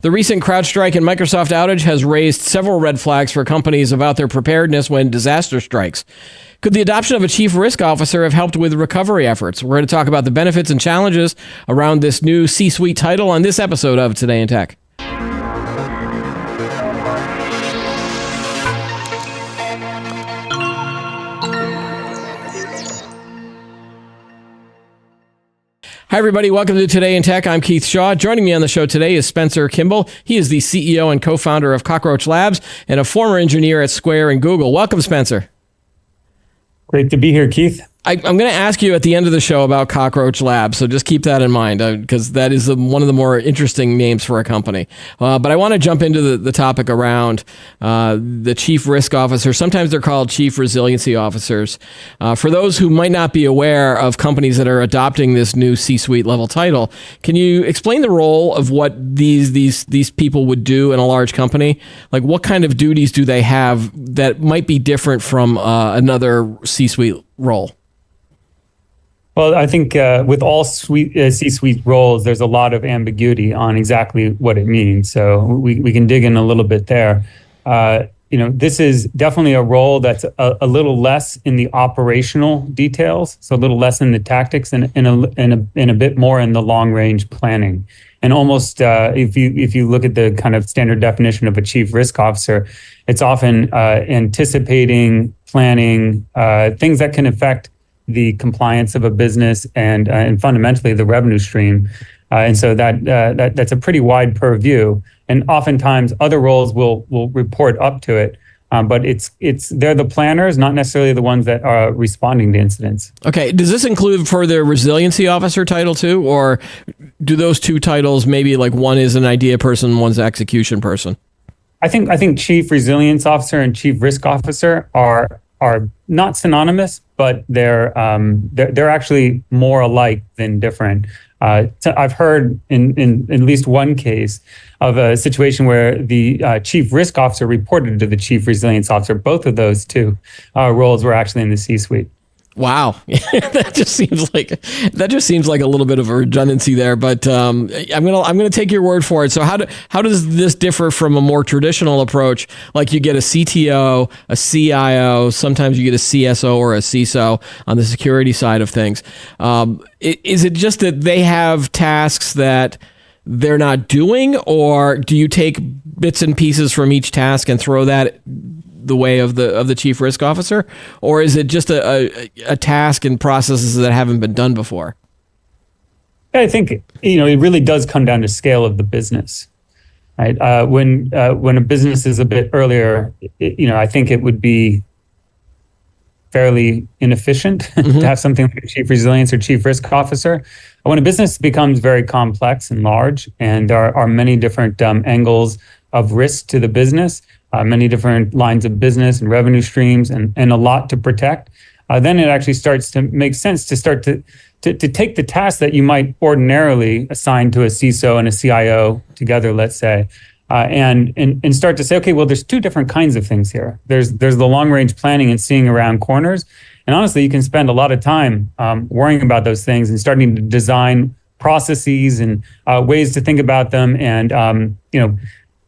The recent CrowdStrike and Microsoft outage has raised several red flags for companies about their preparedness when disaster strikes. Could the adoption of a chief risk officer have helped with recovery efforts? We're going to talk about the benefits and challenges around this new C-suite title on this episode of Today in Tech. Hi, everybody. Welcome to Today in Tech. I'm Keith Shaw. Joining me on the show today is Spencer Kimball. He is the CEO and co-founder of Cockroach Labs and a former engineer at Square and Google. Welcome, Spencer. Great to be here, Keith. I'm going to ask you at the end of the show about Cockroach Labs, so just keep that in mind because that is one of the more interesting names for a company. But I want to jump into the topic around the chief risk officer. Sometimes they're called chief resiliency officers. For those who might not be aware of companies that are adopting this new C-suite level title, can you explain the role of what these people would do in a large company? Like, what kind of duties do they have that might be different from another C-suite role? Well, I think with all C-suite roles, there's a lot of ambiguity on exactly what it means. So we can dig in a little bit there. This is definitely a role that's a little less in the operational details, so a little less in the tactics, and a bit more in the long-range planning. And almost, if you look at the kind of standard definition of a chief risk officer, it's often anticipating, planning, things that can affect the compliance of a business and fundamentally the revenue stream. And so that's a pretty wide purview. And oftentimes other roles will report up to it. But they're the planners, not necessarily the ones that are responding to incidents. Okay. Does this include for the resiliency officer title too? Or do those two titles, maybe like one is an idea person, one's an execution person? I think chief resilience officer and chief risk officer are not synonymous, but they're actually more alike than different. So I've heard in at least one case of a situation where the chief risk officer reported to the chief resilience officer. Both of those two roles were actually in the C-suite. Wow, that just seems like a little bit of a redundancy there. But I'm gonna take your word for it. So how does this differ from a more traditional approach? Like you get a CTO, a CIO, sometimes you get a CSO or a CISO on the security side of things. Is it just that they have tasks that they're not doing, or do you take bits and pieces from each task and throw that the way of the chief risk officer, or is it just a task and processes that haven't been done before? I think it really does come down to scale of the business, right? When a business is a bit earlier, I think it would be fairly inefficient to have something like a chief resilience or chief risk officer. When a business becomes very complex and large, and there are many different angles of risk to the business, many different lines of business and revenue streams, and a lot to protect, then it actually starts to make sense to start to take the tasks that you might ordinarily assign to a CISO and a CIO together, let's say, and start to say, okay, well, there's two different kinds of things here. There's the long-range planning and seeing around corners, and honestly, you can spend a lot of time worrying about those things and starting to design processes and ways to think about them, and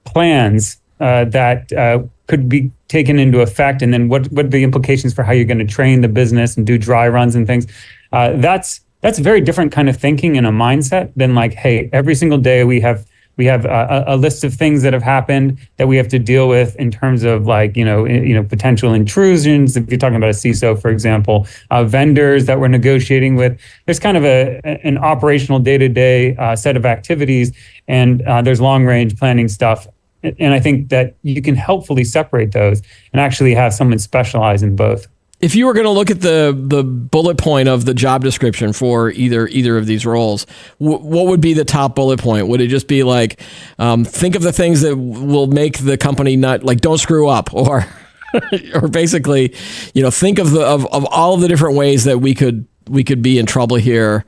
plans that could be taken into effect, and then what are the implications for how you're going to train the business and do dry runs and things. That's a very different kind of thinking and a mindset than like, hey, every single day we have a list of things that have happened that we have to deal with in terms of like potential intrusions. If you're talking about a CISO, for example, vendors that we're negotiating with, there's kind of an operational day-to-day set of activities, and there's long-range planning stuff. And I think that you can helpfully separate those and actually have someone specialize in both. If you were going to look at the bullet point of the job description for either of these roles, what would be the top bullet point? Would it just be like, think of the things that will make the company not, like, don't screw up, or or basically, think of all of the different ways that we could be in trouble here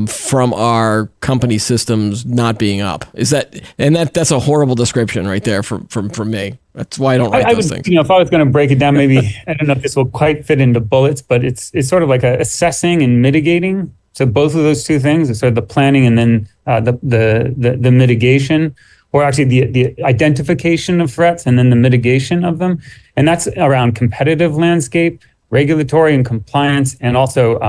from our company systems not being up? That's a horrible description right there from me. That's why I don't write those things. If I was going to break it down, maybe I don't know if this will quite fit into bullets, but it's sort of like assessing and mitigating. So both of those two things, it's sort of the planning and then the mitigation, or actually the identification of threats and then the mitigation of them. And that's around competitive landscape, regulatory and compliance, and also,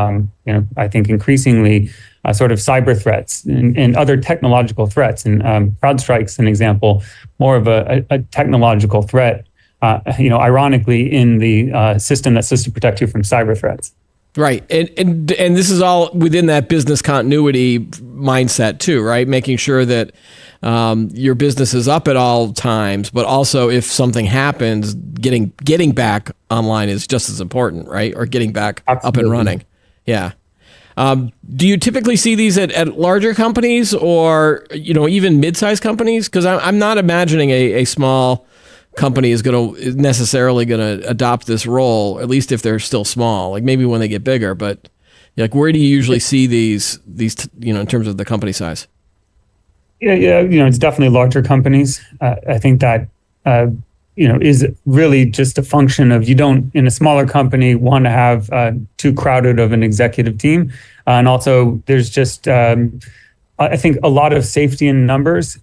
I think increasingly sort of cyber threats and other technological threats. And CrowdStrike's an example, more of a technological threat, ironically, in the system that's supposed to protect you from cyber threats. Right. And this is all within that business continuity mindset too, right? Making sure that your business is up at all times, but also if something happens, getting back online is just as important, right? Or getting back Absolutely. up and running. Yeah. Do you typically see these at larger companies or, even mid-sized companies? Because I'm not imagining a small company is necessarily going to adopt this role, at least if they're still small, like maybe when they get bigger. But like, where do you usually see these, in terms of the company size? Yeah, it's definitely larger companies. I think that, is really just a function of you don't, in a smaller company, want to have too crowded of an executive team. And also there's just, I think, a lot of safety in numbers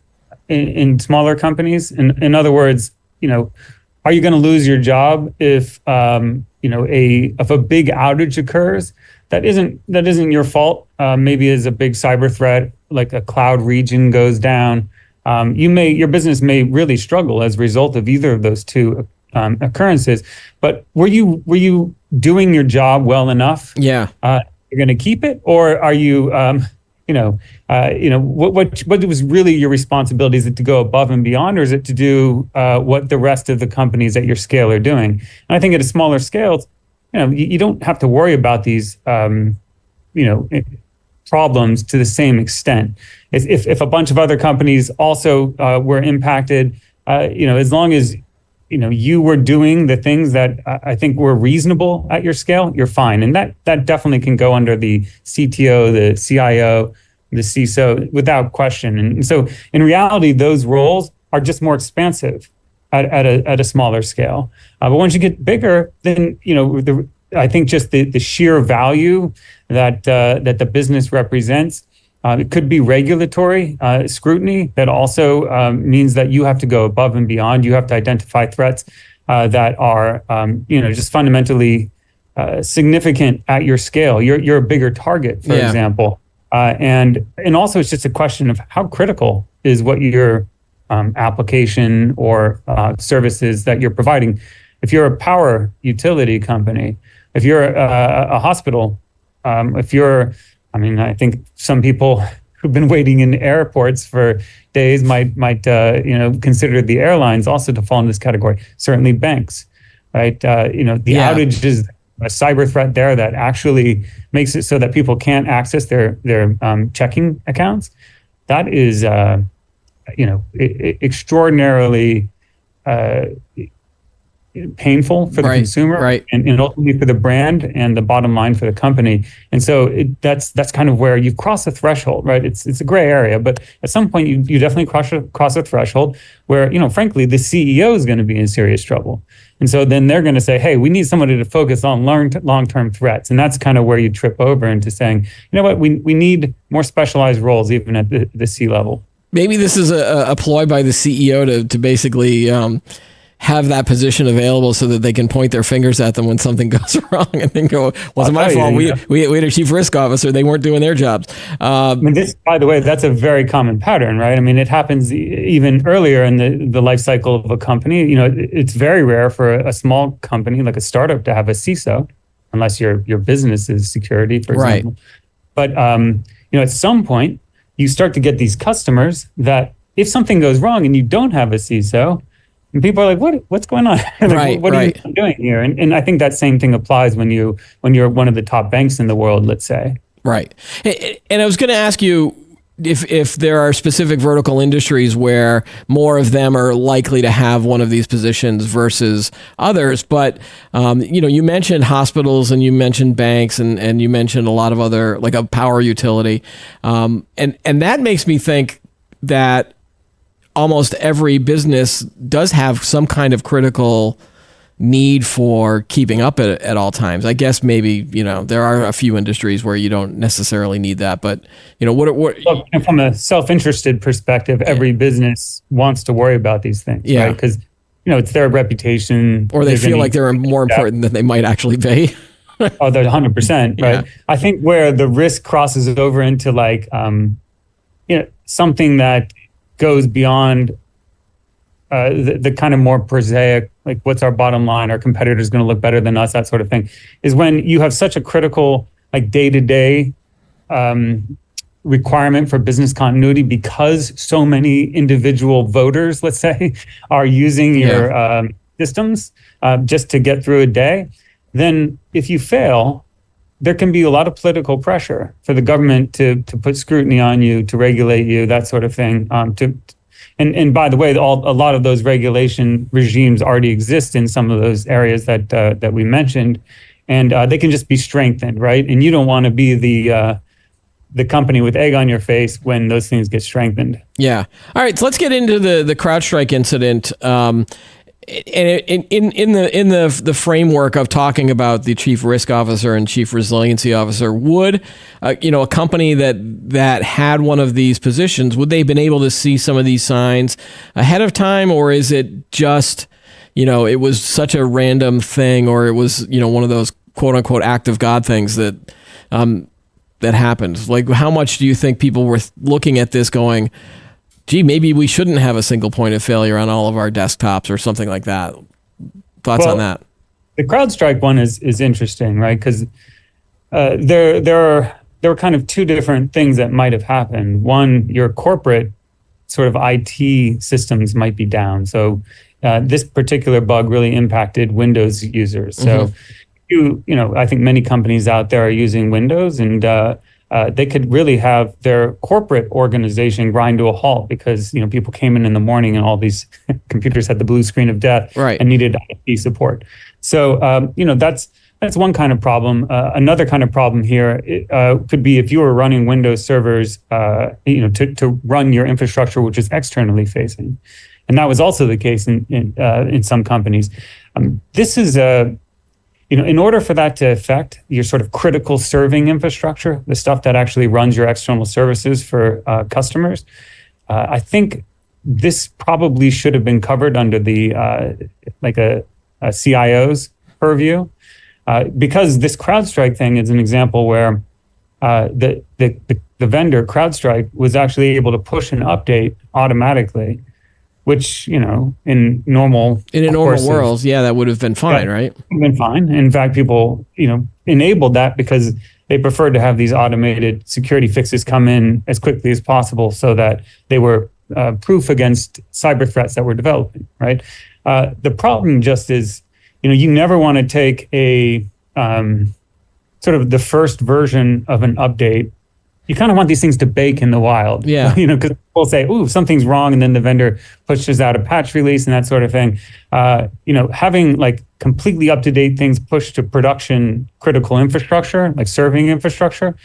in smaller companies. In other words, are you going to lose your job if, if a big outage occurs? That isn't your fault. Maybe as a big cyber threat, like a cloud region goes down. Your business may really struggle as a result of either of those two occurrences. But were you doing your job well enough? Yeah. You're going to keep it, or are you? What was really your responsibility? Is it to go above and beyond, or is it to do what the rest of the companies at your scale are doing? And I think at a smaller scale, you don't have to worry about these, problems to the same extent. If a bunch of other companies also were impacted, as long as you were doing the things that I think were reasonable at your scale, you're fine. And that definitely can go under the CTO, the CIO, the CISO without question. And so in reality, those roles are just more expansive at a smaller scale. But once you get bigger, then I think just the sheer value that the business represents. It could be regulatory scrutiny that also means that you have to go above and beyond. You have to identify threats that are, just fundamentally significant at your scale. You're a bigger target, for example, and also it's just a question of how critical is what your application or services that you're providing. If you're a power utility company, if you're a hospital, I think some people who've been waiting in airports for days might consider the airlines also to fall in this category. Certainly banks, right? Outage is a cyber threat there that actually makes it so that people can't access their checking accounts. That is, extraordinarily painful for the consumer, right. and ultimately for the brand and the bottom line for the company. And so that's kind of where you cross a threshold, right? It's a gray area, but at some point you definitely cross a threshold where, frankly, the CEO is going to be in serious trouble. And so then they're going to say, hey, we need somebody to focus on long-term threats. And that's kind of where you trip over into saying, we need more specialized roles even at the C-level. Maybe this is a ploy by the CEO to basically have that position available so that they can point their fingers at them when something goes wrong and then go, wasn't my fault. We had a chief risk officer. They weren't doing their jobs. This, by the way, that's a very common pattern, right? It happens even earlier in the life cycle of a company. It's very rare for a small company like a startup to have a CISO, unless your business is security, for example. But, at some point, you start to get these customers that if something goes wrong and you don't have a CISO, and people are like, what's going on? What are you doing here? And I think that same thing applies when you're one of the top banks in the world, let's say. Right. And I was going to ask you if there are specific vertical industries where more of them are likely to have one of these positions versus others. But, you mentioned hospitals and you mentioned banks and you mentioned a lot of other, like a power utility. And that makes me think that almost every business does have some kind of critical need for keeping up at all times. I guess maybe, there are a few industries where you don't necessarily need that, but what well, from a self-interested perspective, every business wants to worry about these things, right? Because it's their reputation, or they feel like they're more important than they might actually be. Oh, they're 100%, right? Yeah. I think where the risk crosses over into something that goes beyond the kind of more prosaic, like what's our bottom line, our competitor's going to look better than us, that sort of thing, is when you have such a critical day-to-day requirement for business continuity because so many individual voters, let's say, are using your systems just to get through a day. Then if you fail, there can be a lot of political pressure for the government to put scrutiny on you, to regulate you, that sort of thing. And by the way, a lot of those regulation regimes already exist in some of those areas that we mentioned, and they can just be strengthened, right? And you don't want to be the company with egg on your face when those things get strengthened. Yeah. All right. So let's get into the CrowdStrike incident. And in the framework of talking about the chief risk officer and chief resiliency officer, would a company that had one of these positions, would they have been able to see some of these signs ahead of time, or is it just it was such a random thing, or it was one of those quote unquote act of God things that happened? Like, how much do you think people were looking at this going, gee, maybe we shouldn't have a single point of failure on all of our desktops or something like that? Thoughts on that? The CrowdStrike one is interesting, right? Because there were kind of two different things that might have happened. One, your corporate sort of IT systems might be down. So this particular bug really impacted Windows users. So I think many companies out there are using Windows, and they could really have their corporate organization grind to a halt because people came in the morning and all these computers had the blue screen of death, right, and needed IT support. So that's one kind of problem. Another kind of problem here could be if you were running Windows servers, to run your infrastructure, which is externally facing, and that was also the case in some companies. This is in order for that to affect your sort of critical serving infrastructure, the stuff that actually runs your external services for customers, I think this probably should have been covered under the a CIO's purview, because this CrowdStrike thing is an example where the vendor CrowdStrike was actually able to push an update automatically, which, in a normal world, that would have been fine, right? Would have been fine. In fact, people, enabled that because they preferred to have these automated security fixes come in as quickly as possible so that they were proof against cyber threats that were developing, right? The problem just is, you never want to take a sort of the first version of an update. You kind of want these things to bake in the wild. Yeah. Because people say, ooh, something's wrong. And then the vendor pushes out a patch release and that sort of thing. Having like completely up-to-date things pushed to production critical infrastructure, like serving infrastructure,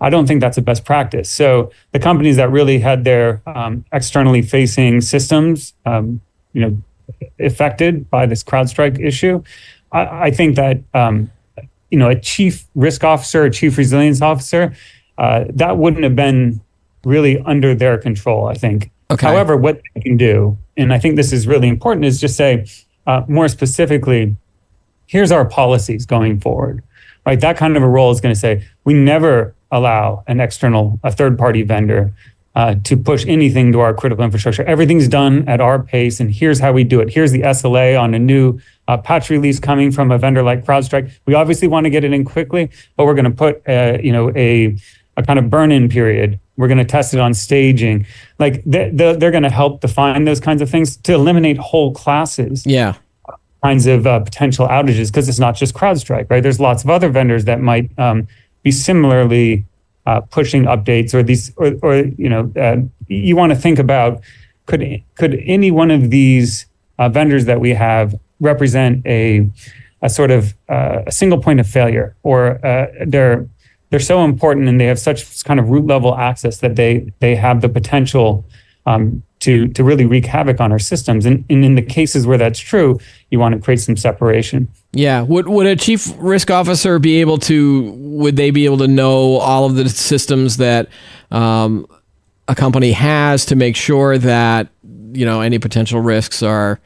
I don't think that's the best practice. So the companies that really had their externally facing systems, affected by this CrowdStrike issue, I think that, a chief risk officer, a chief resilience officer, that wouldn't have been really under their control, I think. Okay. However, what they can do, and I think this is really important, is just say, more specifically, here's our policies going forward, right? That kind of a role is going to say, we never allow a third-party vendor to push anything to our critical infrastructure. Everything's done at our pace, and here's how we do it. Here's the SLA on a new patch release coming from a vendor like CrowdStrike. We obviously want to get it in quickly, but we're going to put a kind of burn-in period. We're going to test it on staging. Like they're going to help define those kinds of things to eliminate whole classes. Yeah. Kinds of potential outages, because it's not just CrowdStrike, right? There's lots of other vendors that might be similarly pushing updates you want to think about, could any one of these vendors that we have represent a sort of a single point of failure, or they're so important and they have such kind of root level access that they have the potential to really wreak havoc on our systems. And in the cases where that's true, you want to create some separation. Yeah. Would a chief risk officer would they be able to know all of the systems that a company has to make sure that, any potential risks are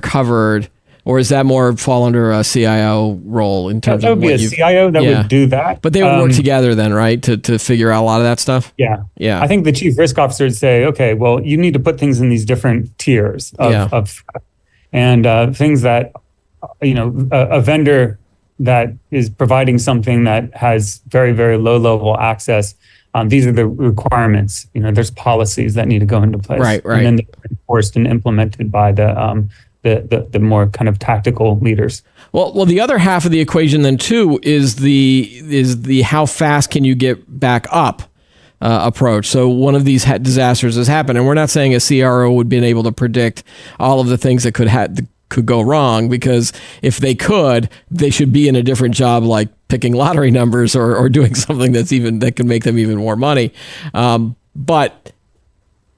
covered? Or is that more fall under a CIO role in terms that of would be a CIO that would do that? But they would work together then, right, to figure out a lot of that stuff? Yeah. Yeah. I think the chief risk officer would say, okay, well, you need to put things in these different tiers of and things that, a vendor that is providing something that has very, very low level access. These are the requirements. There's policies that need to go into place. Right. And then they're enforced and implemented by the more kind of tactical leaders. Well, the other half of the equation then too is the how fast can you get back up approach. So one of these disasters has happened, and we're not saying a CRO would be able to predict all of the things that could go wrong, because if they could, they should be in a different job, like picking lottery numbers or doing something that can make them even more money. But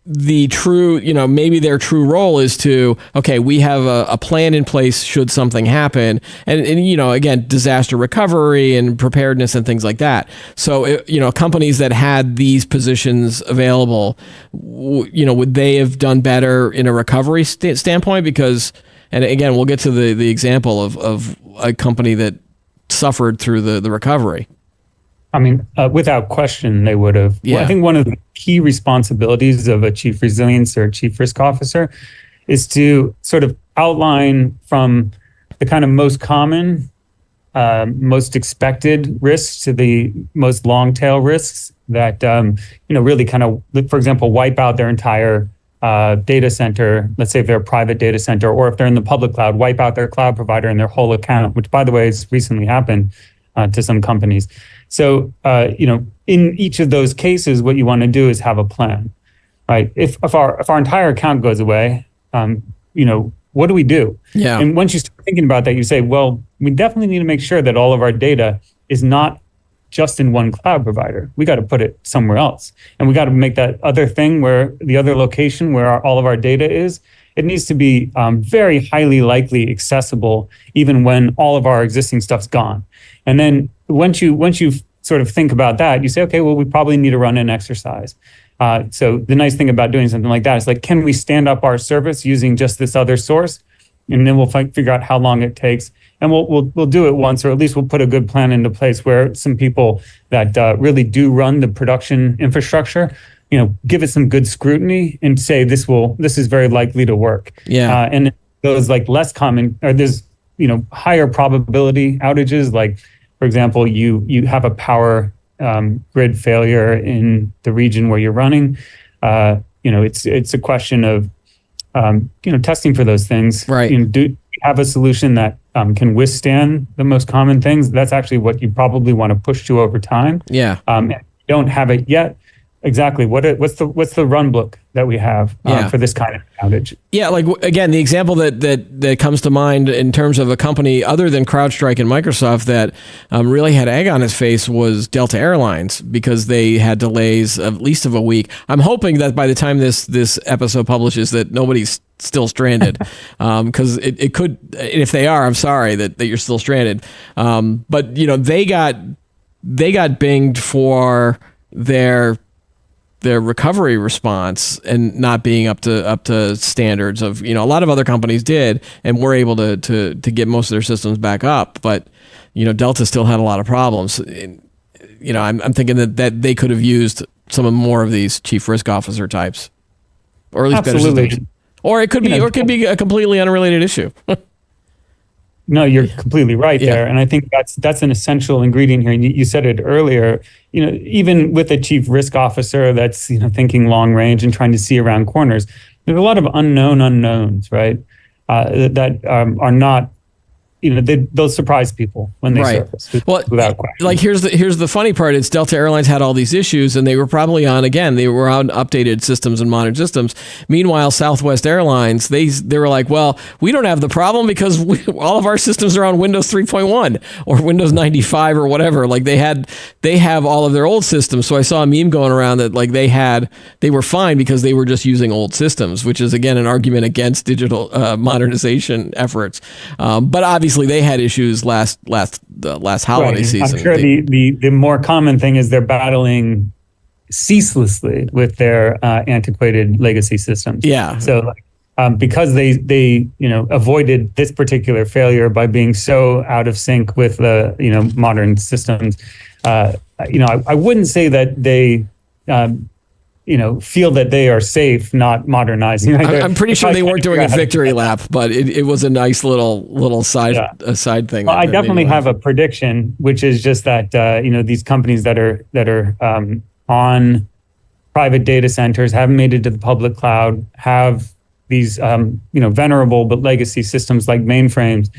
the true, maybe their true role is to, okay, we have a plan in place should something happen. And again, disaster recovery and preparedness and things like that. So, companies that had these positions available, would they have done better in a recovery standpoint? Because, and again, we'll get to the example of a company that suffered through the recovery. I mean, without question, they would have. Yeah. Well, I think one of the key responsibilities of a chief resilience or chief risk officer is to sort of outline from the kind of most common, most expected risks to the most long tail risks that, really kind of, for example, wipe out their entire data center. Let's say if they're a private data center, or if they're in the public cloud, wipe out their cloud provider and their whole account, which, by the way, has recently happened to some companies. So, in each of those cases, what you want to do is have a plan, right? If our entire account goes away, what do we do? Yeah. And once you start thinking about that, you say, well, we definitely need to make sure that all of our data is not just in one cloud provider. We got to put it somewhere else. And we got to make that other thing where the other location where all of our data is, it needs to be very highly likely accessible, even when all of our existing stuff's gone. And then once you sort of think about that, you say, okay, well, we probably need to run an exercise. So the nice thing about doing something like that is, like, can we stand up our service using just this other source? And then we'll figure out how long it takes. And we'll do it once, or at least we'll put a good plan into place where some people that really do run the production infrastructure, give it some good scrutiny and say this is very likely to work. Yeah. And those like less common, or there's higher probability outages, like, for example, you have a power grid failure in the region where you're running. It's a question of testing for those things. Right. Do you have a solution that can withstand the most common things? That's actually what you probably want to push to over time. Yeah. If you don't have it yet, exactly. What's the run book that we have for this kind of outage? Yeah, like, again, the example that comes to mind in terms of a company other than CrowdStrike and Microsoft that really had egg on its face was Delta Airlines, because they had delays of at least of a week. I'm hoping that by the time this episode publishes that nobody's still stranded, because it could, and if they are, I'm sorry that you're still stranded. But they got binged for their recovery response and not being up to standards of, a lot of other companies did and were able to get most of their systems back up, but Delta still had a lot of problems. I'm thinking that they could have used some more of these chief risk officer types, or at least absolutely better systems. Or it could be a completely unrelated issue. No, you're completely right there. And I think that's an essential ingredient here. And you said it earlier, even with a chief risk officer that's, thinking long range and trying to see around corners, there's a lot of unknowns, right? That are not, they'll surprise people when they surface. Without question. Like here's the funny part. It's Delta Airlines had all these issues, and they were probably on updated systems and modern systems. Meanwhile, Southwest Airlines, they were like, well, we don't have the problem because all of our systems are on Windows 3.1 or Windows 95 or whatever. Like they have all of their old systems. So I saw a meme going around that like they were fine because they were just using old systems, which is again an argument against digital modernization efforts. But obviously they had issues last holiday season. I'm sure the more common thing is they're battling ceaselessly with their antiquated legacy systems. Yeah. So because they avoided this particular failure by being so out of sync with the modern systems, I wouldn't say that they feel that they are safe not modernizing. I'm pretty sure they weren't doing a victory lap, but it was a nice little side thing. Well, I definitely have a prediction, which is just that these companies that are on private data centers haven't made it to the public cloud, have these venerable but legacy systems like mainframes.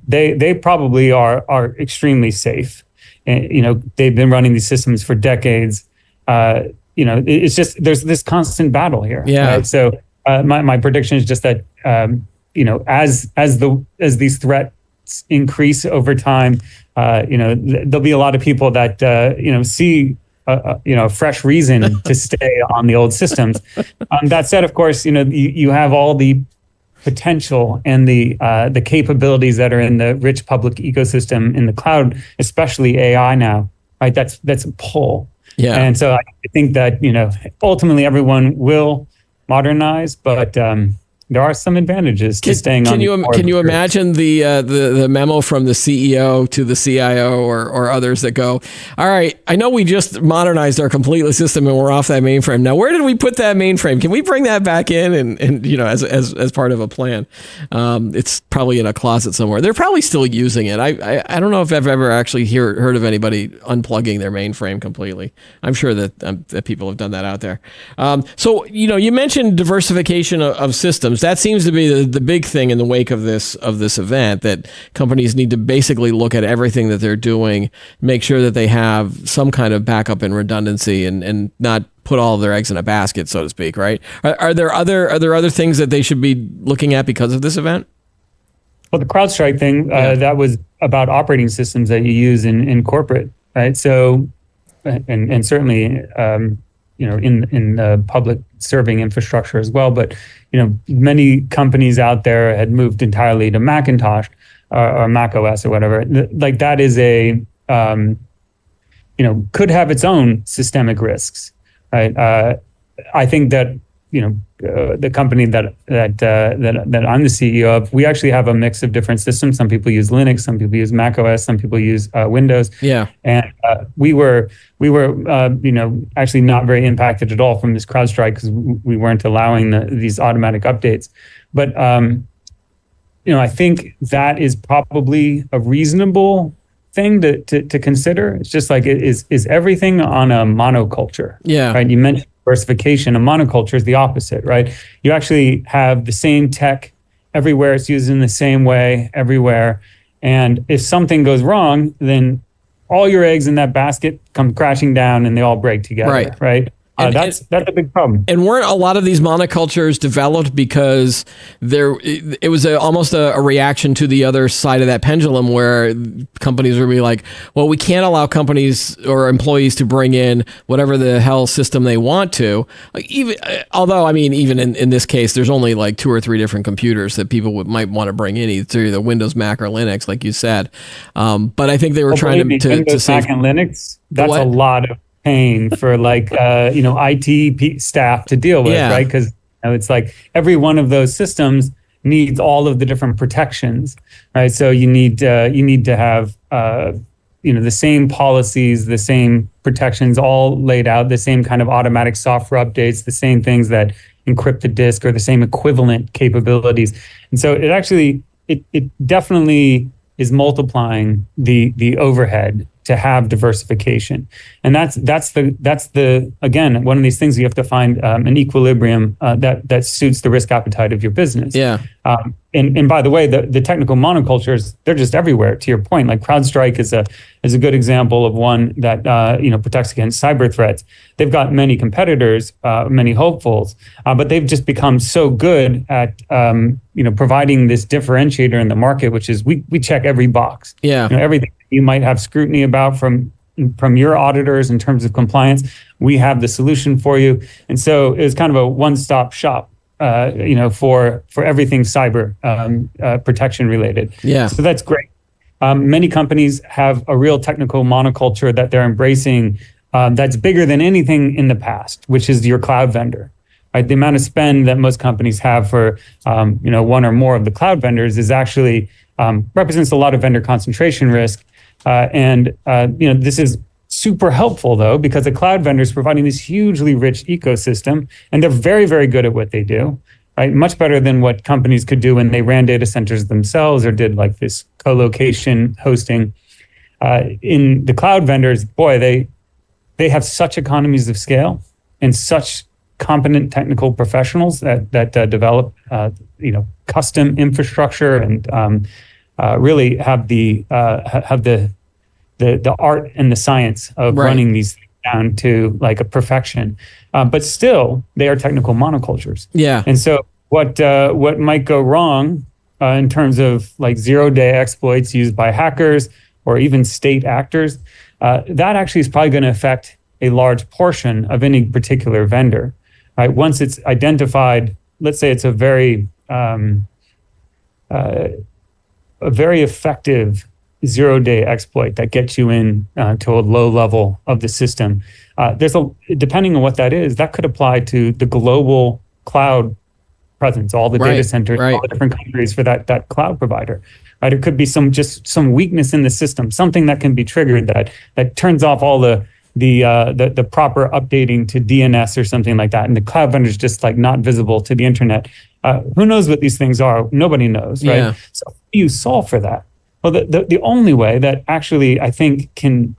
They probably are extremely safe. And, they've been running these systems for decades. It's just there's this constant battle here. Yeah. Right? So my prediction is just that as these threats increase over time, there'll be a lot of people that see a fresh reason to stay on the old systems. That said, of course, you have all the potential and the capabilities that are in the rich public ecosystem in the cloud, especially AI now. Right. That's a pull. Yeah. And so I think that, ultimately everyone will modernize, but there are some advantages to staying on. Can you imagine the memo from the CEO to the CIO or others that go, all right, I know we just modernized our complete system and we're off that mainframe. Now, where did we put that mainframe? Can we bring that back in and as part of a plan? It's probably in a closet somewhere. They're probably still using it. I don't know if I've ever actually heard of anybody unplugging their mainframe completely. I'm sure that people have done that out there. So you mentioned diversification of systems. That seems to be the big thing in the wake of this event, that companies need to basically look at everything that they're doing, make sure that they have some kind of backup and redundancy, and not put all of their eggs in a basket, so to speak. Right? Are there other things that they should be looking at because of this event? Well, the CrowdStrike thing that was about operating systems that you use in corporate, right? So, and certainly in the public serving infrastructure as well, but many companies out there had moved entirely to Macintosh or Mac OS or whatever. Like that is could have its own systemic risks, right? I think that the company that I'm the CEO of, we actually have a mix of different systems. Some people use Linux, some people use Mac OS, some people use Windows. Yeah, and we were actually not very impacted at all from this CrowdStrike because we weren't allowing these automatic updates. But I think that is probably a reasonable thing to consider. It's just like is everything on a monoculture? Yeah, right. You mentioned diversification. A monoculture is the opposite, right? You actually have the same tech everywhere. It's used in the same way everywhere. And if something goes wrong, then all your eggs in that basket come crashing down and they all break together, right? That's a big problem. And weren't a lot of these monocultures developed because it was almost a reaction to the other side of that pendulum, where companies would be like, well, we can't allow companies or employees to bring in whatever the hell system they want to. Even in this case, there's only like 2 or 3 different computers that people might want to bring in, either Windows, Mac, or Linux, like you said. But I think they were trying to Windows, Mac, and Linux. That's a lot of pain for IT staff to deal with, right? Because it's like every one of those systems needs all of the different protections, right? So you need to have the same policies, the same protections, all laid out, the same kind of automatic software updates, the same things that encrypt the disk, or the same equivalent capabilities. And so it definitely is multiplying the overhead to have diversification. And that's the again, one of these things you have to find an equilibrium that suits the risk appetite of your business. Yeah. And by the way, the technical monocultures, they're just everywhere. To your point, like CrowdStrike is a good example of one that protects against cyber threats. They've got many competitors, many hopefuls, but they've just become so good at providing this differentiator in the market, which is we check every box. Yeah. Everything you might have scrutiny about from your auditors in terms of compliance, we have the solution for you. And so it was kind of a one-stop shop. For everything cyber protection related. Yeah. So that's great. Many companies have a real technical monoculture that they're embracing that's bigger than anything in the past, which is your cloud vendor. Right? The amount of spend that most companies have for one or more of the cloud vendors is actually represents a lot of vendor concentration risk. This is super helpful though, because the cloud vendor is providing this hugely rich ecosystem, and they're very, very good at what they do, right? Much better than what companies could do when they ran data centers themselves or did like this co-location hosting. In the cloud vendors, boy, they have such economies of scale and such competent technical professionals that develop custom infrastructure and really have the art and the science of running these things down to like a perfection, but still they are technical monocultures. Yeah. And so what might go wrong in terms of like 0-day exploits used by hackers or even state actors, that actually is probably going to affect a large portion of any particular vendor. Right? Once it's identified, let's say it's a very effective 0-day exploit that gets you in to a low level of the system. Depending on what that is, that could apply to the global cloud presence, all the data centers, all the different countries for that cloud provider. Right? It could be some weakness in the system, something that can be triggered that turns off all the proper updating to DNS or something like that, and the cloud vendor is just like not visible to the internet. Who knows what these things are? Nobody knows, right? Yeah. So how do you solve for that? Well, the only way that actually I think can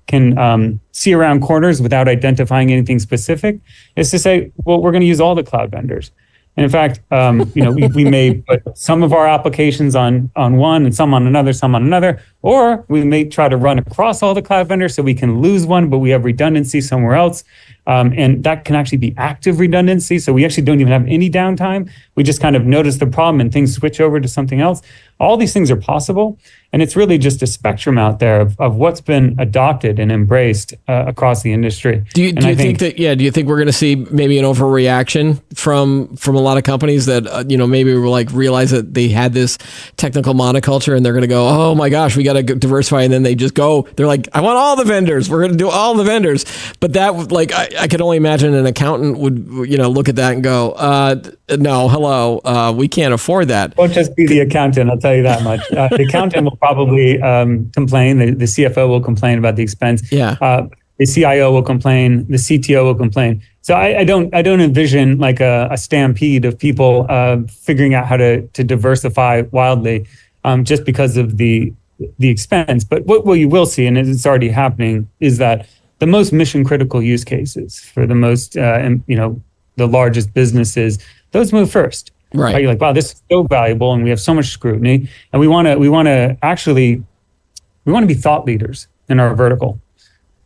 see around corners without identifying anything specific is to say, well, we're going to use all the cloud vendors. And in fact, we may put some of our applications on one and some on another, or we may try to run across all the cloud vendors so we can lose one, but we have redundancy somewhere else. And that can actually be active redundancy. So we actually don't even have any downtime. We just kind of notice the problem and things switch over to something else. All these things are possible. And it's really just a spectrum out there of what's been adopted and embraced across the industry. Do you think we're going to see maybe an overreaction from a lot of companies that, maybe were like realize that they had this technical monoculture and they're going to go, oh my gosh, we got to diversify. And then they just go, they're like, I want all the vendors. We're going to do all the vendors. But that like, I could only imagine an accountant would, look at that and go, no, hello, we can't afford that. Won't just be the accountant, I'll tell you that much. The accountant will probably complain. The CFO will complain about the expense. Yeah. The CIO will complain. The CTO will complain. So I don't envision like a stampede of people figuring out how to diversify wildly just because of the expense. But what you will see, and it's already happening, is that the most mission critical use cases for the most the largest businesses, those move first. Right. You're like, wow, this is so valuable, and we have so much scrutiny, and we want to be thought leaders in our vertical,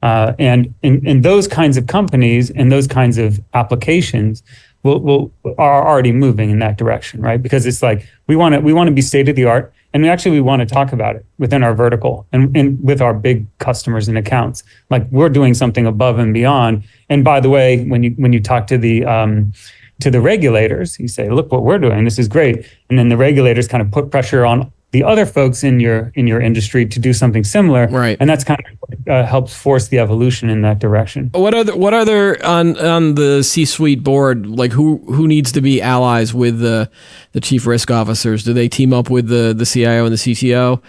and in those kinds of companies and those kinds of applications are already moving in that direction, right? Because it's like we want to be state of the art, and we want to talk about it within our vertical and with our big customers and accounts. Like we're doing something above and beyond. And by the way, when you talk to the regulators, you say, look what we're doing, this is great. And then the regulators kind of put pressure on the other folks in your industry to do something similar. Right. And that's kind of helps force the evolution in that direction. What are there on the C-suite board, like who needs to be allies with the chief risk officers? Do they team up with the CIO and the CTO?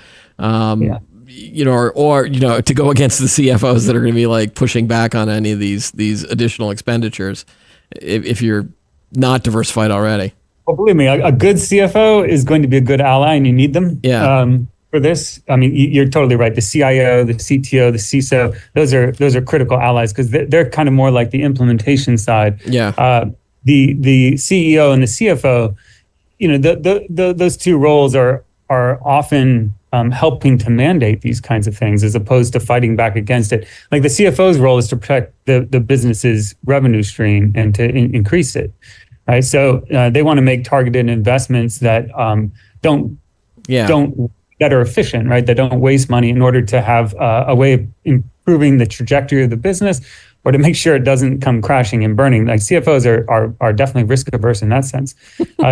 Or to go against the CFOs that are going to be like pushing back on any of these additional expenditures if you're not diversified already. Well, believe me, a good CFO is going to be a good ally, and you need them. Yeah. for this, I mean, you're totally right. The CIO, the CTO, the CISO, those are critical allies because they're kind of more like the implementation side. Yeah. The CEO and the CFO, those two roles are often helping to mandate these kinds of things as opposed to fighting back against it. Like the CFO's role is to protect the business's revenue stream and to increase it, right? So they want to make targeted investments that that are efficient, right? That don't waste money in order to have a way of improving the trajectory of the business or to make sure it doesn't come crashing and burning. Like CFOs are definitely risk averse in that sense.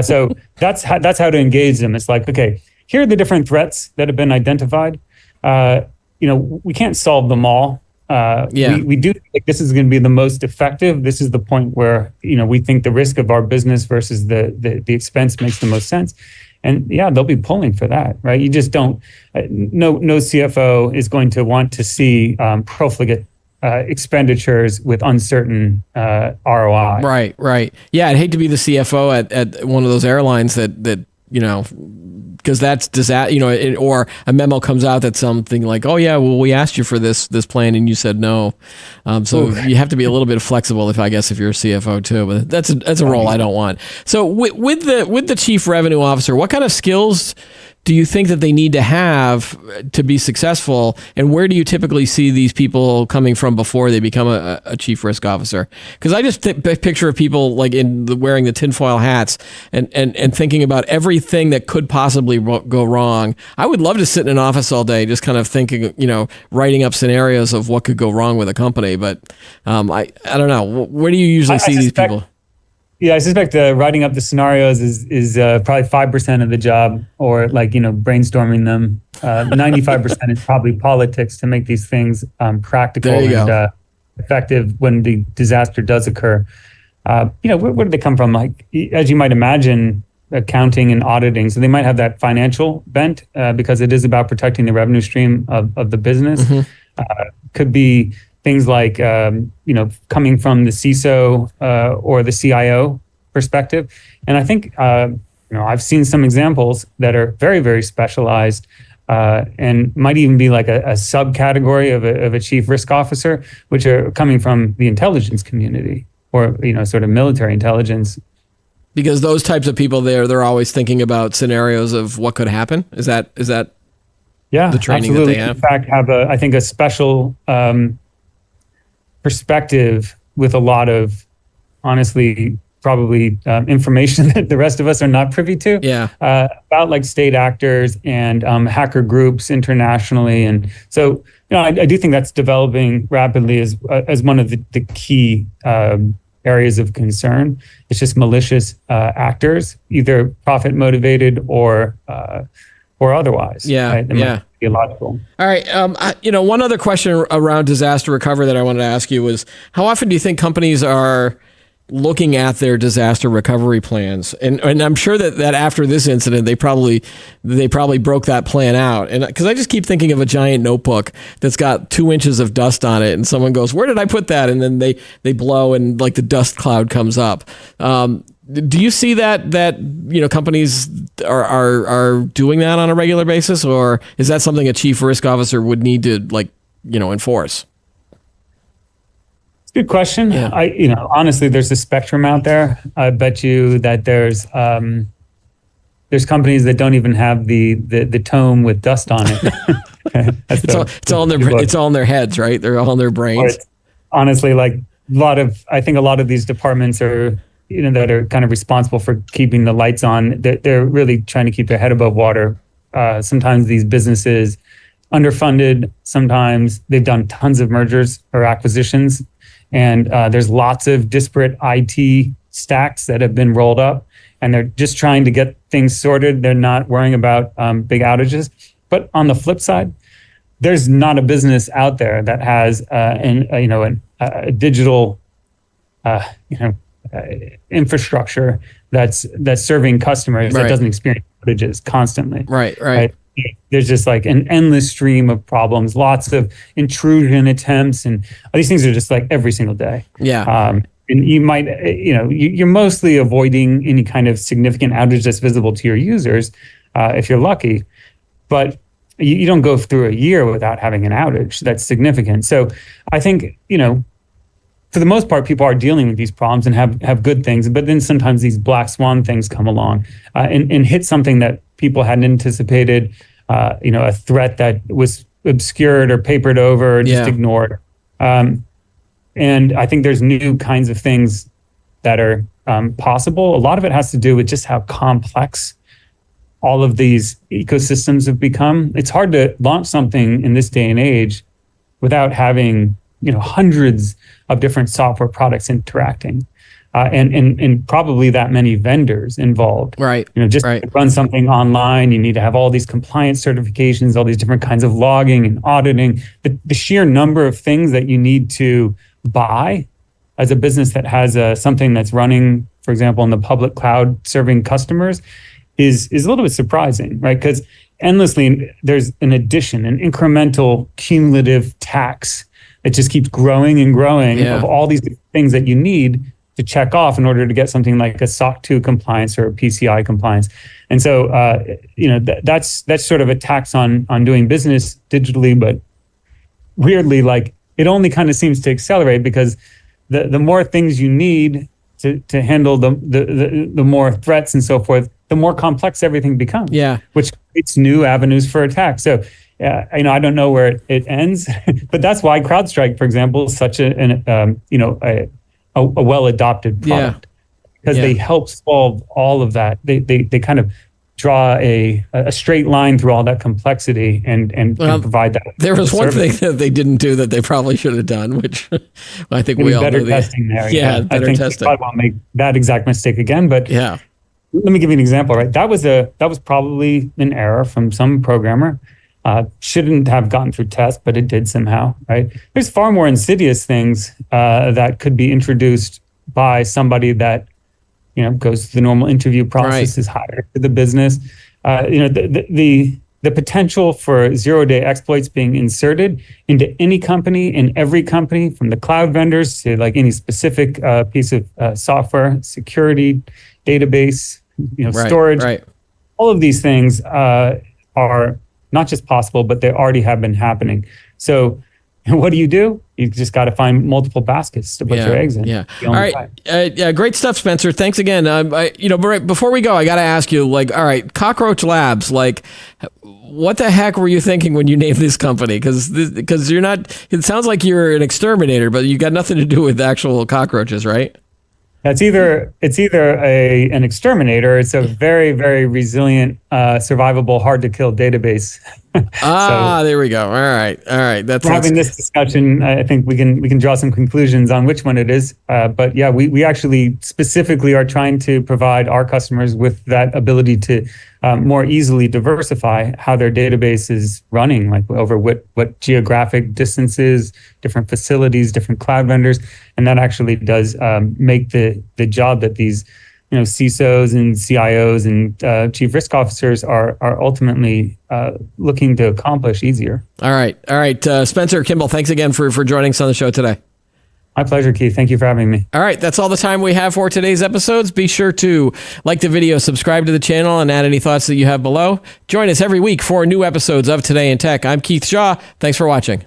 So that's how to engage them. It's like, okay, here are the different threats that have been identified. We can't solve them all. We do think this is going to be the most effective. This is the point where we think the risk of our business versus the expense makes the most sense. And they'll be pulling for that, right? You just don't. No CFO is going to want to see profligate expenditures with uncertain ROI. Right. Yeah, I'd hate to be the CFO at one of those airlines that because that's disaster, or a memo comes out that's something like, oh yeah, well we asked you for this plan and you said no. So you have to be a little bit flexible if you're a CFO too. But that's a role I don't want. So with the chief revenue officer, what kind of skills do you think that they need to have to be successful? And where do you typically see these people coming from before they become a chief risk officer? Because I just picture people like wearing the tinfoil hats and thinking about everything that could possibly go wrong. I would love to sit in an office all day just kind of thinking, writing up scenarios of what could go wrong with a company. But I don't know. Where do you usually see these people? Yeah, I suspect writing up the scenarios is probably 5% of the job, or brainstorming them. 95% is probably politics to make these things practical and effective when the disaster does occur. Where do they come from? Like, as you might imagine, accounting and auditing. So they might have that financial bent because it is about protecting the revenue stream of the business. Mm-hmm. Could be things like, coming from the CISO or the CIO perspective. And I think, I've seen some examples that are very, very specialized and might even be like a subcategory of a chief risk officer, which are coming from the intelligence community or, sort of military intelligence. Because those types of people they're always thinking about scenarios of what could happen. Is that the training absolutely. that they have? In fact, have a special perspective with a lot of, honestly, probably information that the rest of us are not privy to. Yeah. About like state actors and hacker groups internationally, and so I do think that's developing rapidly as one of the key areas of concern. It's just malicious actors, either profit motivated or otherwise. Yeah. Right? Yeah. Illogical. All right. One other question around disaster recovery that I wanted to ask you was, how often do you think companies are looking at their disaster recovery plans? And I'm sure that after this incident, they probably broke that plan out. And because I just keep thinking of a giant notebook that's got 2 inches of dust on it, and someone goes, "Where did I put that?" And then they blow, and like the dust cloud comes up. Do you see that companies are doing that on a regular basis, or is that something a chief risk officer would need to enforce? Good question. Yeah. Honestly, there's a spectrum out there. I bet you that there's companies that don't even have the tome with dust on it. It's all in their heads, right? They're all in their brains. Honestly, I think a lot of these departments are, that are kind of responsible for keeping the lights on. They're really trying to keep their head above water. Sometimes these businesses underfunded. Sometimes they've done tons of mergers or acquisitions. And there's lots of disparate IT stacks that have been rolled up, and they're just trying to get things sorted. They're not worrying about big outages. But on the flip side, there's not a business out there that has a digital infrastructure that's serving customers that doesn't experience outages constantly. Right. There's just like an endless stream of problems, lots of intrusion attempts, and these things are just like every single day. Yeah. And you might, you're mostly avoiding any kind of significant outage that's visible to your users, if you're lucky. But you don't go through a year without having an outage that's significant. So I think, for the most part, people are dealing with these problems and have good things, but then sometimes these black swan things come along and hit something that people hadn't anticipated, a threat that was obscured or papered over or just ignored. And I think there's new kinds of things that are possible. A lot of it has to do with just how complex all of these ecosystems have become. It's hard to launch something in this day and age without having hundreds of different software products interacting, and probably that many vendors involved. Right. To run something online, you need to have all these compliance certifications, all these different kinds of logging and auditing. The sheer number of things that you need to buy as a business that has something that's running, for example, in the public cloud serving customers is a little bit surprising, right? Because endlessly there's an incremental cumulative tax that just keeps growing and growing of all these things that you need to check off in order to get something like a SOC 2 compliance or a PCI compliance. And so, that's sort of a tax on doing business digitally, but weirdly, like it only kind of seems to accelerate because the more things you need to handle the more threats and so forth, the more complex everything becomes. Yeah, which creates new avenues for attack. So, I don't know where it ends, but that's why CrowdStrike, for example, is such a well-adopted product because they help solve all of that. They kind of draw a straight line through all that complexity and provide that. There was one thing that they didn't do that they probably should have done, which I think we all know. Better testing there. Yeah, better I think testing. I won't make that exact mistake again, but let me give you an example. Right, that was probably an error from some programmer. Shouldn't have gone through tests, but it did somehow. Right, there's far more insidious things that could be introduced by somebody that goes through the normal interview process, is hired to the business. The potential for zero-day exploits being inserted into any company, in every company, from the cloud vendors to like any specific piece of software, security, database, storage. All of these things are not just possible, but they already have been happening. So what do? You just got to find multiple baskets to put your eggs in. Yeah. All right. Great stuff, Spencer. Thanks again. Before we go, I got to ask you, all right, Cockroach Labs, what the heck were you thinking when you named this company? Because you're not. It sounds like you're an exterminator, but you got nothing to do with actual cockroaches, right? It's either an exterminator. It's a very, very resilient, survivable, hard to kill database. There we go. All right. That's having this discussion. I think we can draw some conclusions on which one it is. But yeah, we actually specifically are trying to provide our customers with that ability to more easily diversify how their database is running, like over what geographic distances, different facilities, different cloud vendors, and that actually does make the job that these CISOs and CIOs and chief risk officers are ultimately looking to accomplish easier. All right. Spencer, Kimball, thanks again for joining us on the show today. My pleasure, Keith. Thank you for having me. All right. That's all the time we have for today's episodes. Be sure to like the video, subscribe to the channel, and add any thoughts that you have below. Join us every week for new episodes of Today in Tech. I'm Keith Shaw. Thanks for watching.